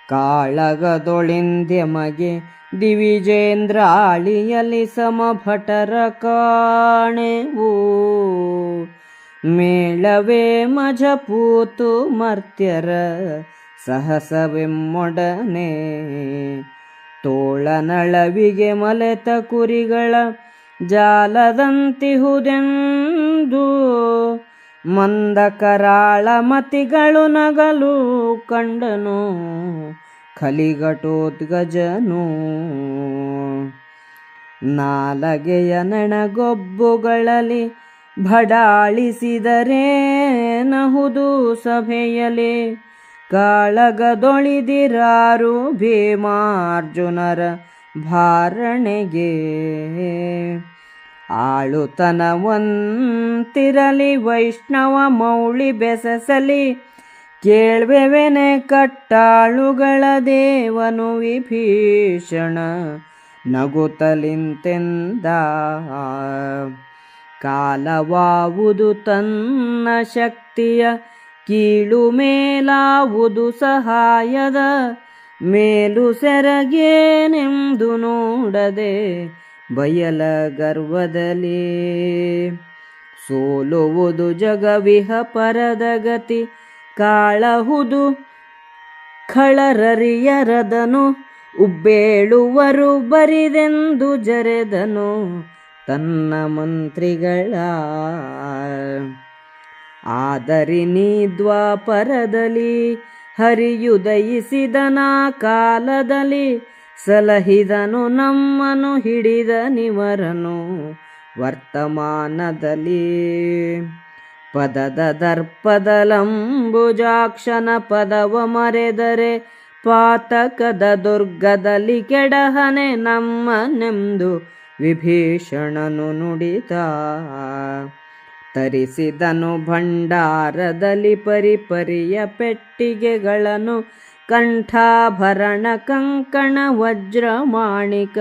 ಕಾಳಗದೊಳಿಂದ್ಯಮಗೆ ದಿವಿಜೇಂದ್ರಾಳಿಯಲಿ ಸಮಭಟರ ಕಾಣೆವು. ಮೇಳವೇ ಮಜಪೂತು ಮರ್ತ್ಯರ ಸಹಸವೆಮ್ಮೊಡನೆ, ತೋಳನಳವಿಗೆ ಮಲೆತ ಕುರಿಗಳ ಜಾಲದಂತಿಹುದೆಂದು, ಮಂದ ಕರಾಳ ಮತಿಗಳು ನಗಲು ಕಂಡನು ಕಲಿಘಟೋದ್ಗಜನು. ನಾಲಗೆಯ ನೆಣಗೊಬ್ಬುಗಳಲ್ಲಿ ಭಡಾಳಿಸಿದರೇನಹುದು ಸಭೆಯಲಿ, ಕಾಳಗದೊಳಿದಿರಾರು ಭೀಮಾರ್ಜುನರ ಭಾರಣೆಗೆ. ಆಳುತನವಂತಿರಲಿ ವೈಷ್ಣವ ಮೌಳಿ ಬೆಸಸಲಿ, ಕೇಳ್ವೆವೆನೆ ಕಟ್ಟಾಳುಗಳ ದೇವನು ವಿಭೀಷಣ ನಗುತ್ತಲಿಂತೆಂದ. ಕಾಲವಾವುದು ತನ್ನ ಶಕ್ತಿಯ ಕೀಳು ಮೇಲಾವುದು ಸಹಾಯದ, ಮೇಲು ಸೆರಗೇನೆಂದು ನೋಡದೆ ಬಯಲ ಗರ್ವದಲ್ಲಿ. ಸೋಲುವುದು ಜಗವಿಹ ಪರದ ಗತಿ, ಕಾಳಹುದು ಖಳರರಿಯರದನು, ಉಬ್ಬೇಳುವರು ಬರಿದೆಂದು ಜರೆದನು ತನ್ನ ಮಂತ್ರಿಗಳ. ಆದರಿ ನೀ ದ್ವಾಪರದಲ್ಲಿ ಹರಿಯುದಯಿಸಿದನ ಕಾಲದಲ್ಲಿ, ಸಲಹಿದನು ನಮ್ಮನು ಹಿಡಿದ ನಿವರನು ವರ್ತಮಾನದಲ್ಲಿ. ಪದದ ದರ್ಪದಲಂಬುಜಾಕ್ಷನ ಪದವ ಮರೆದರೆ, ಪಾತಕದ ದುರ್ಗದಲ್ಲಿ ಕೆಡಹನೆ ನಮ್ಮನೆಂದು ವಿಭೀಷಣನು ನುಡಿದ. ತರಿಸಿದನು ಭಂಡಾರದಲ್ಲಿ ಪರಿಪರಿಯ ಪೆಟ್ಟಿಗೆಗಳನ್ನು, ಕಂಠಾಭರಣ ಕಂಕಣ ವಜ್ರ ಮಾಣಿಕ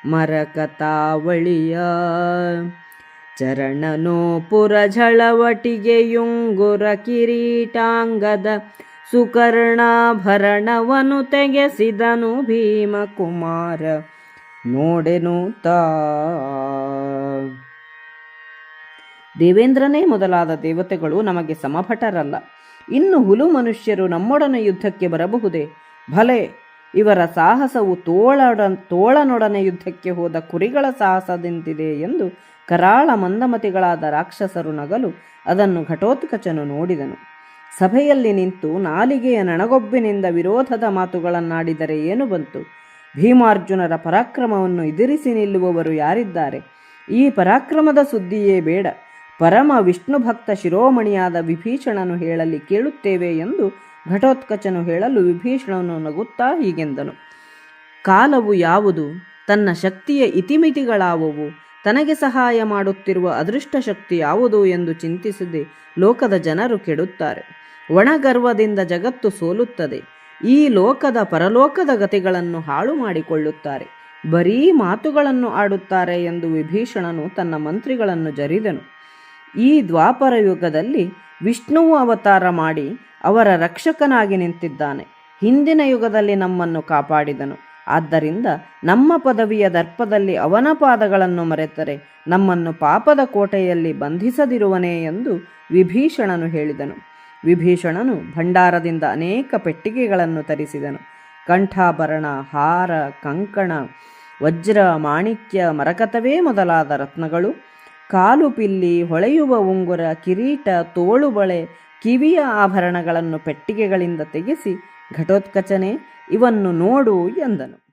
ಮರಕತಾವಳಿಯ. ಚರಣನೂಪುರ ಝಳವಟಿಗೆಯುಂಗುರ ಕಿರೀಟಾಂಗದ ಸುಕರ್ಣಾಭರಣವನು ತೆಗೆಸಿದನು ಭೀಮಕುಮಾರ ನೋಡೆನುತ್ತಾ. ದೇವೇಂದ್ರನೇ ಮೊದಲಾದ ದೇವತೆಗಳು ನಮಗೆ ಸಮಭಟರಲ್ಲ, ಇನ್ನು ಹುಲು ಮನುಷ್ಯರು ನಮ್ಮೊಡನೆ ಯುದ್ಧಕ್ಕೆ ಬರಬಹುದೇ? ಭಲೆ, ಇವರ ಸಾಹಸವು ತೋಳನೊಡನೆ ಯುದ್ಧಕ್ಕೆ ಹೋದ ಕುರಿಗಳ ಸಾಹಸದಂತಿದೆ ಎಂದು ಕರಾಳ ಮಂದಮತಿಗಳಾದ ರಾಕ್ಷಸರು ನಗಲು ಅದನ್ನು ಘಟೋತ್ಕಚನು ನೋಡಿದನು. ಸಭೆಯಲ್ಲಿ ನಿಂತು ನಾಲಿಗೆಯ ನಣಗೊಬ್ಬಿನಿಂದ ವಿರೋಧದ ಮಾತುಗಳನ್ನಾಡಿದರೆ ಏನು ಬಂತು? ಭೀಮಾರ್ಜುನರ ಪರಾಕ್ರಮವನ್ನು ಎದುರಿಸಿ ನಿಲ್ಲುವವರು ಯಾರಿದ್ದಾರೆ? ಈ ಪರಾಕ್ರಮದ ಸುದ್ದಿಯೇ ಬೇಡ, ಪರಮ ವಿಷ್ಣು ಭಕ್ತ ಶಿರೋಮಣಿಯಾದ ವಿಭೀಷಣನು ಹೇಳಲಿ ಕೇಳುತ್ತೇವೆ ಎಂದು ಘಟೋತ್ಕಚನು ಹೇಳಲು, ವಿಭೀಷಣನು ನಗುತ್ತಾ ಹೀಗೆಂದನು. ಕಾಲವು ಯಾವುದು? ತನ್ನ ಶಕ್ತಿಯ ಇತಿಮಿತಿಗಳಾವುವು? ತನಗೆ ಸಹಾಯ ಮಾಡುತ್ತಿರುವ ಅದೃಷ್ಟ ಶಕ್ತಿ ಯಾವುದು ಎಂದು ಚಿಂತಿಸದೆ ಲೋಕದ ಜನರು ಕೆಡುತ್ತಾರೆ. ಒಣಗರ್ವದಿಂದ ಜಗತ್ತು ಸೋಲುತ್ತದೆ. ಈ ಲೋಕದ ಪರಲೋಕದ ಗತಿಗಳನ್ನು ಹಾಳು ಮಾಡಿಕೊಳ್ಳುತ್ತಾರೆ. ಬರೀ ಮಾತುಗಳನ್ನು ಆಡುತ್ತಾರೆ ಎಂದು ವಿಭೀಷಣನು ತನ್ನ ಮಂತ್ರಿಗಳನ್ನು ಜರಿದನು. ಈ ದ್ವಾಪರ ಯುಗದಲ್ಲಿ ವಿಷ್ಣುವು ಅವತಾರ ಮಾಡಿ ಅವರ ರಕ್ಷಕನಾಗಿ ನಿಂತಿದ್ದಾನೆ. ಹಿಂದಿನ ಯುಗದಲ್ಲಿ ನಮ್ಮನ್ನು ಕಾಪಾಡಿದನು. ಆದ್ದರಿಂದ ನಮ್ಮ ಪದವಿಯ ದರ್ಪದಲ್ಲಿ ಅವನ ಪಾದಗಳನ್ನು ಮರೆತರೆ ನಮ್ಮನ್ನು ಪಾಪದ ಕೋಟೆಯಲ್ಲಿ ಬಂಧಿಸದಿರುವನೇ ಎಂದು ವಿಭೀಷಣನು ಹೇಳಿದನು. ವಿಭೀಷಣನು ಭಂಡಾರದಿಂದ ಅನೇಕ ಪೆಟ್ಟಿಗೆಗಳನ್ನು ತರಿಸಿದನು. ಕಂಠಾಭರಣ, ಹಾರ, ಕಂಕಣ, ವಜ್ರ, ಮಾಣಿಕ್ಯ, ಮರಕತವೇ ಮೊದಲಾದ ರತ್ನಗಳು, ಕಾಲು ಪಿಲ್ಲಿ, ಹೊಳೆಯುವ ಉಂಗುರ, ಕಿರೀಟ, ತೋಳುಬಳೆ, ಕಿವಿಯ ಆಭರಣಗಳನ್ನು ಪೆಟ್ಟಿಗೆಗಳಿಂದ ತೆಗೆಸಿ, ಘಟೋತ್ಕಚನೇ, ಇವನ್ನು ನೋಡು ಎಂದನು.